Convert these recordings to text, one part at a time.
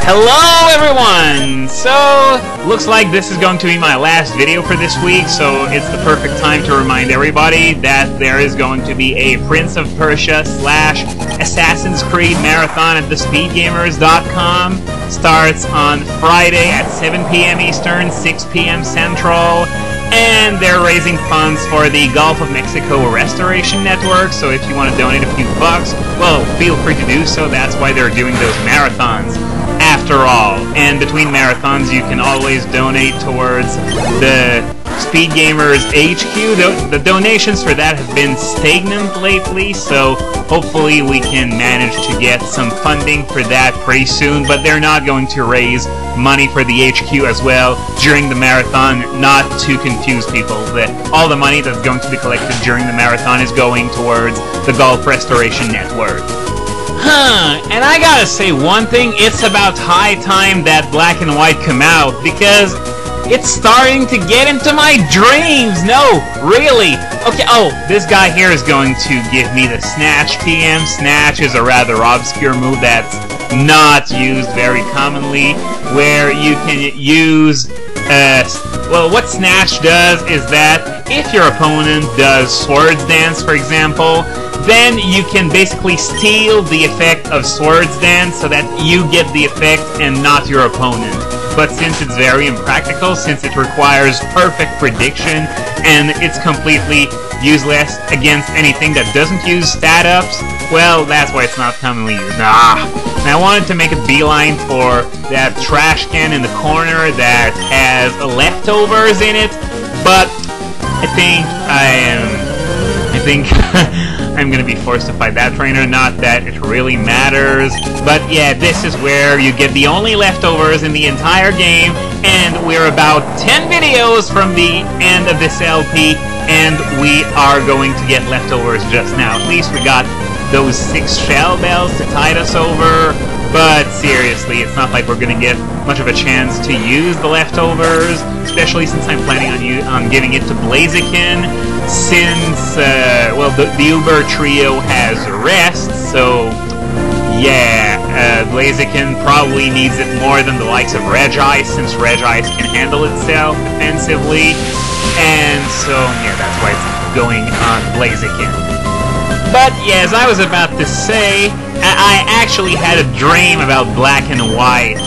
Hello everyone! So, looks like this is going to be my last video for this week, so it's the perfect time to remind everybody that there is going to be a Prince of Persia / Assassin's Creed marathon at thespeedgamers.com. Starts on Friday at 7 p.m. Eastern, 6 p.m. Central, and they're raising funds for the Gulf of Mexico Restoration Network, so if you want to donate a few bucks, well, feel free to do so. That's why they're doing those marathons. After all, and between marathons you can always donate towards the Speed Gamers HQ. The donations for that have been stagnant lately, so hopefully we can manage to get some funding for that pretty soon, but they're not going to raise money for the HQ as well during the marathon, not to confuse people. All the money that's going to be collected during the marathon is going towards the Gulf Restoration Network. And I gotta say one thing, it's about high time that Black and White come out, because it's starting to get into my dreams! No, really! Okay, oh, this guy here is going to give me the Snatch TM. Snatch is a rather obscure move that's not used very commonly, where you can use, well, what Snatch does is that if your opponent does Swords Dance, for example, then you can basically steal the effect of Swords Dance so that you get the effect and not your opponent. But since it's very impractical, since it requires perfect prediction, and it's completely useless against anything that doesn't use stat-ups, well, that's why it's not commonly used. And I wanted to make a beeline for that trash can in the corner that has leftovers in it, but I think I'm gonna be forced to fight that trainer, not that it really matters. But yeah, this is where you get the only leftovers in the entire game, and we're about 10 videos from the end of this LP, and we are going to get leftovers just now. At least we got those 6 shell bells to tide us over, but seriously, it's not like we're gonna get much of a chance to use the leftovers, especially since I'm planning on giving it to Blaziken, since, well, the Uber Trio has rest, so, yeah, Blaziken probably needs it more than the likes of Regice, since Regice can handle itself defensively, and so, yeah, that's why it's going on Blaziken. But, yeah, as I was about to say, I actually had a dream about Black and White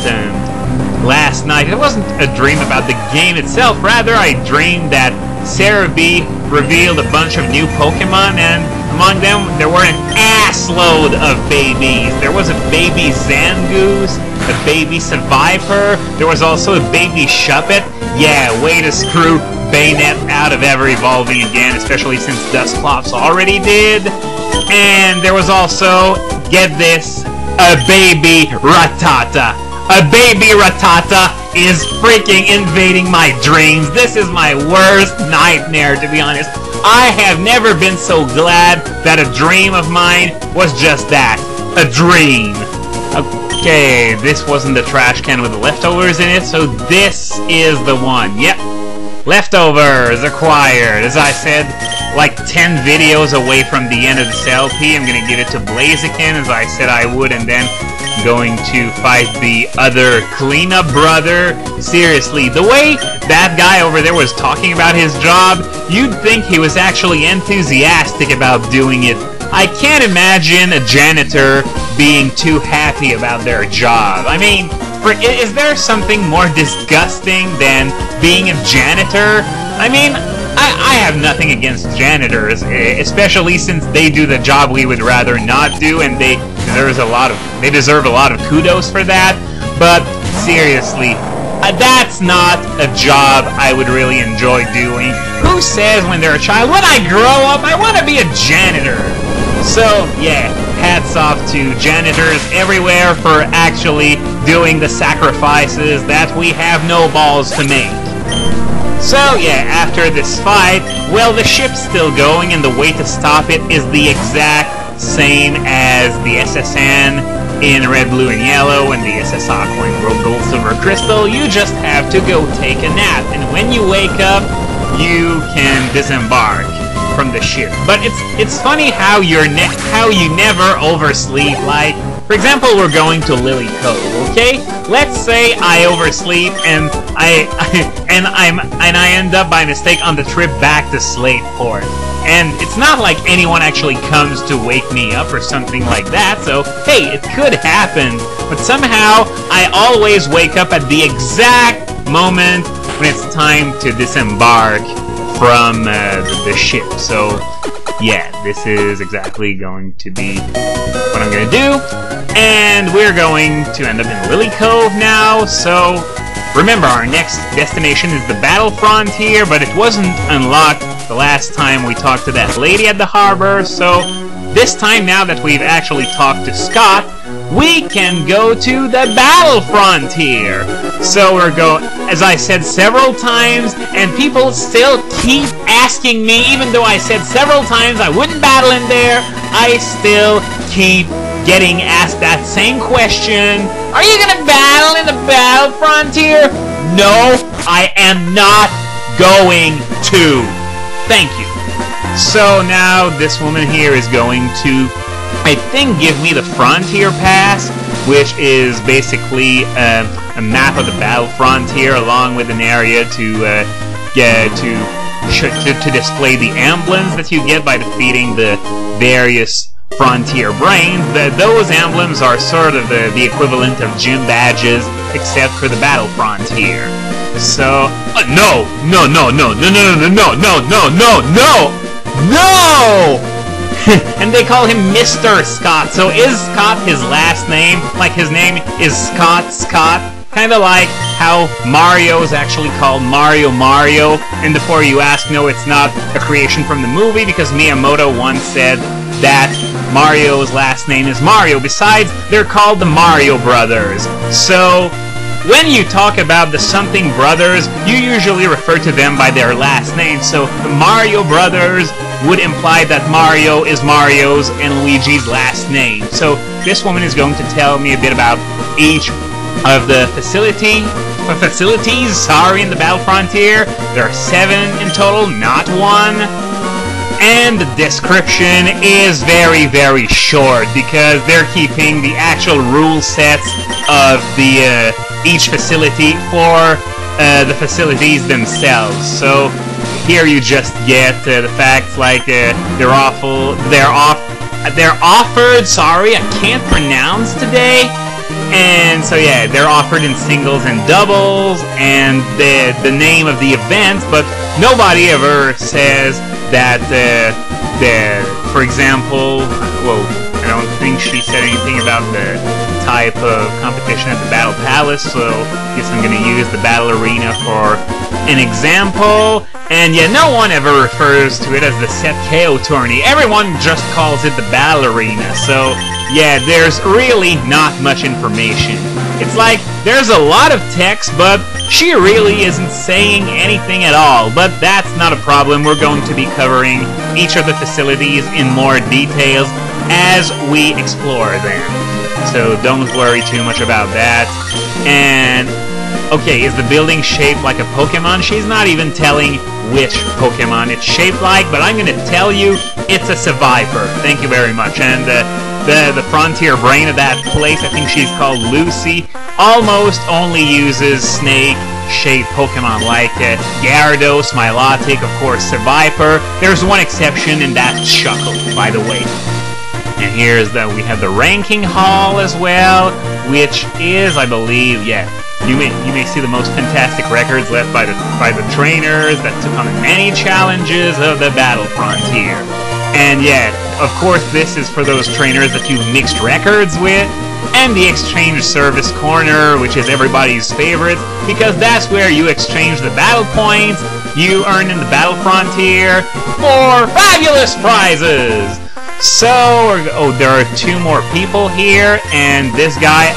last night. It wasn't a dream about the game itself, rather I dreamed that Sarah B revealed a bunch of new Pokémon, and among them there were an assload of babies. There was a baby Zangoose, a baby Seviper, there was also a baby Shuppet. Yeah, way to screw Bayonet out of ever evolving again, especially since Dusclops already did. And there was also, get this, a baby Rattata. A baby Rattata is freaking invading my dreams. This is my worst nightmare, to be honest. I have never been so glad that a dream of mine was just that. A dream. Okay, this wasn't the trash can with the leftovers in it, so this is the one. Yep. Leftovers acquired. As I said, like 10 videos away from the end of this LP. I'm gonna give it to Blaziken, as I said I would, and then going to fight the other cleanup brother. Seriously, the way that guy over there was talking about his job, you'd think he was actually enthusiastic about doing it. I can't imagine a janitor being too happy about their job. I mean, is there something more disgusting than being a janitor? I mean, I have nothing against janitors, especially since they do the job we would rather not do, and they deserve a lot of kudos for that. But seriously, that's not a job I would really enjoy doing. Who says when they're a child, when I grow up, I want to be a janitor? So, yeah, hats off to janitors everywhere for actually doing the sacrifices that we have no balls to make. So, yeah, after this fight, well, the ship's still going, and the way to stop it is the exact same as the SSN in Red, Blue, and Yellow, and the SS Aqua in World Gold, Silver, Crystal. You just have to go take a nap, and when you wake up, you can disembark from the ship. But it's funny how you never oversleep. Like, For example, we're going to Lily Cove, okay? Let's say I oversleep and I end up by mistake on the trip back to Slateport. And it's not like anyone actually comes to wake me up or something like that, so hey, it could happen. But somehow, I always wake up at the exact moment when it's time to disembark from the ship. So yeah, this is exactly going to be what I'm going to do. And we're going to end up in Lily Cove now, so remember, our next destination is the Battlefront here, but it wasn't unlocked the last time we talked to that lady at the harbor, so this time, now that we've actually talked to Scott, we can go to the Battlefront here. So we're as I said several times, and people still keep asking me, even though I said several times I wouldn't battle in there, I still keep getting asked that same question. Are you gonna battle in the Battlefront here? No, I am not going to. Thank you. So now this woman here is going to, I think, give me the Frontier Pass, which is basically a map of the Battlefront here, along with an area to display the emblems that you get by defeating the various Frontier Brains. Those emblems are sort of the equivalent of gym badges, except for the Battlefront here. So, no! And they call him Mr. Scott. So is Scott his last name? Like his name is Scott? Kind of like how Mario is actually called Mario. And before you ask, no, it's not a creation from the movie, because Miyamoto once said that Mario's last name is Mario. Besides, they're called the Mario Brothers. So when you talk about the something brothers, you usually refer to them by their last name. So the Mario Brothers would imply that Mario is Mario's and Luigi's last name. So this woman is going to tell me a bit about each of the facilities in the Battlefront here. There are 7 in total, not 1. And the description is very, very short, because they're keeping the actual rule sets of the each facility for the facilities themselves. So here you just get the facts like they're offered. Sorry, I can't pronounce today. And so yeah, they're offered in singles and doubles, and the name of the event, but nobody ever says that for example, well, I don't think she said anything about the type of competition at the Battle Palace, so I guess I'm gonna use the Battle Arena for an example. And yeah, no one ever refers to it as the Set KO tourney. Everyone just calls it the Battle Arena, so yeah, there's really not much information. It's like, there's a lot of text, but she really isn't saying anything at all. But that's not a problem. We're going to be covering each of the facilities in more details as we explore them. So don't worry too much about that. And okay, is the building shaped like a Pokémon? She's not even telling which Pokémon it's shaped like, but I'm gonna tell you it's a Seviper. Thank you very much. And the Frontier Brain of that place, I think she's called Lucy, almost only uses snake-shaped Pokemon like Gyarados, Milotic, of course, Seviper. There's one exception, and that's Shuckle, by the way. And here's we have the ranking hall as well, which is, I believe, yeah, you may see the most fantastic records left by the trainers that took on many challenges of the Battlefront here. And yeah, of course, this is for those trainers that you've mixed records with. And the Exchange Service Corner, which is everybody's favorite, because that's where you exchange the battle points you earn in the Battlefront here for fabulous prizes. So, oh, there are 2 more people here, and this guy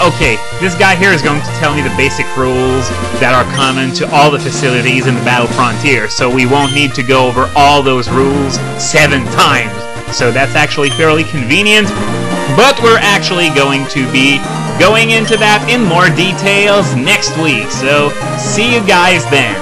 here is going to tell me the basic rules that are common to all the facilities in the Battlefront here, so we won't need to go over all those rules 7 times. So that's actually fairly convenient, but we're actually going to be going into that in more details next week, so see you guys then.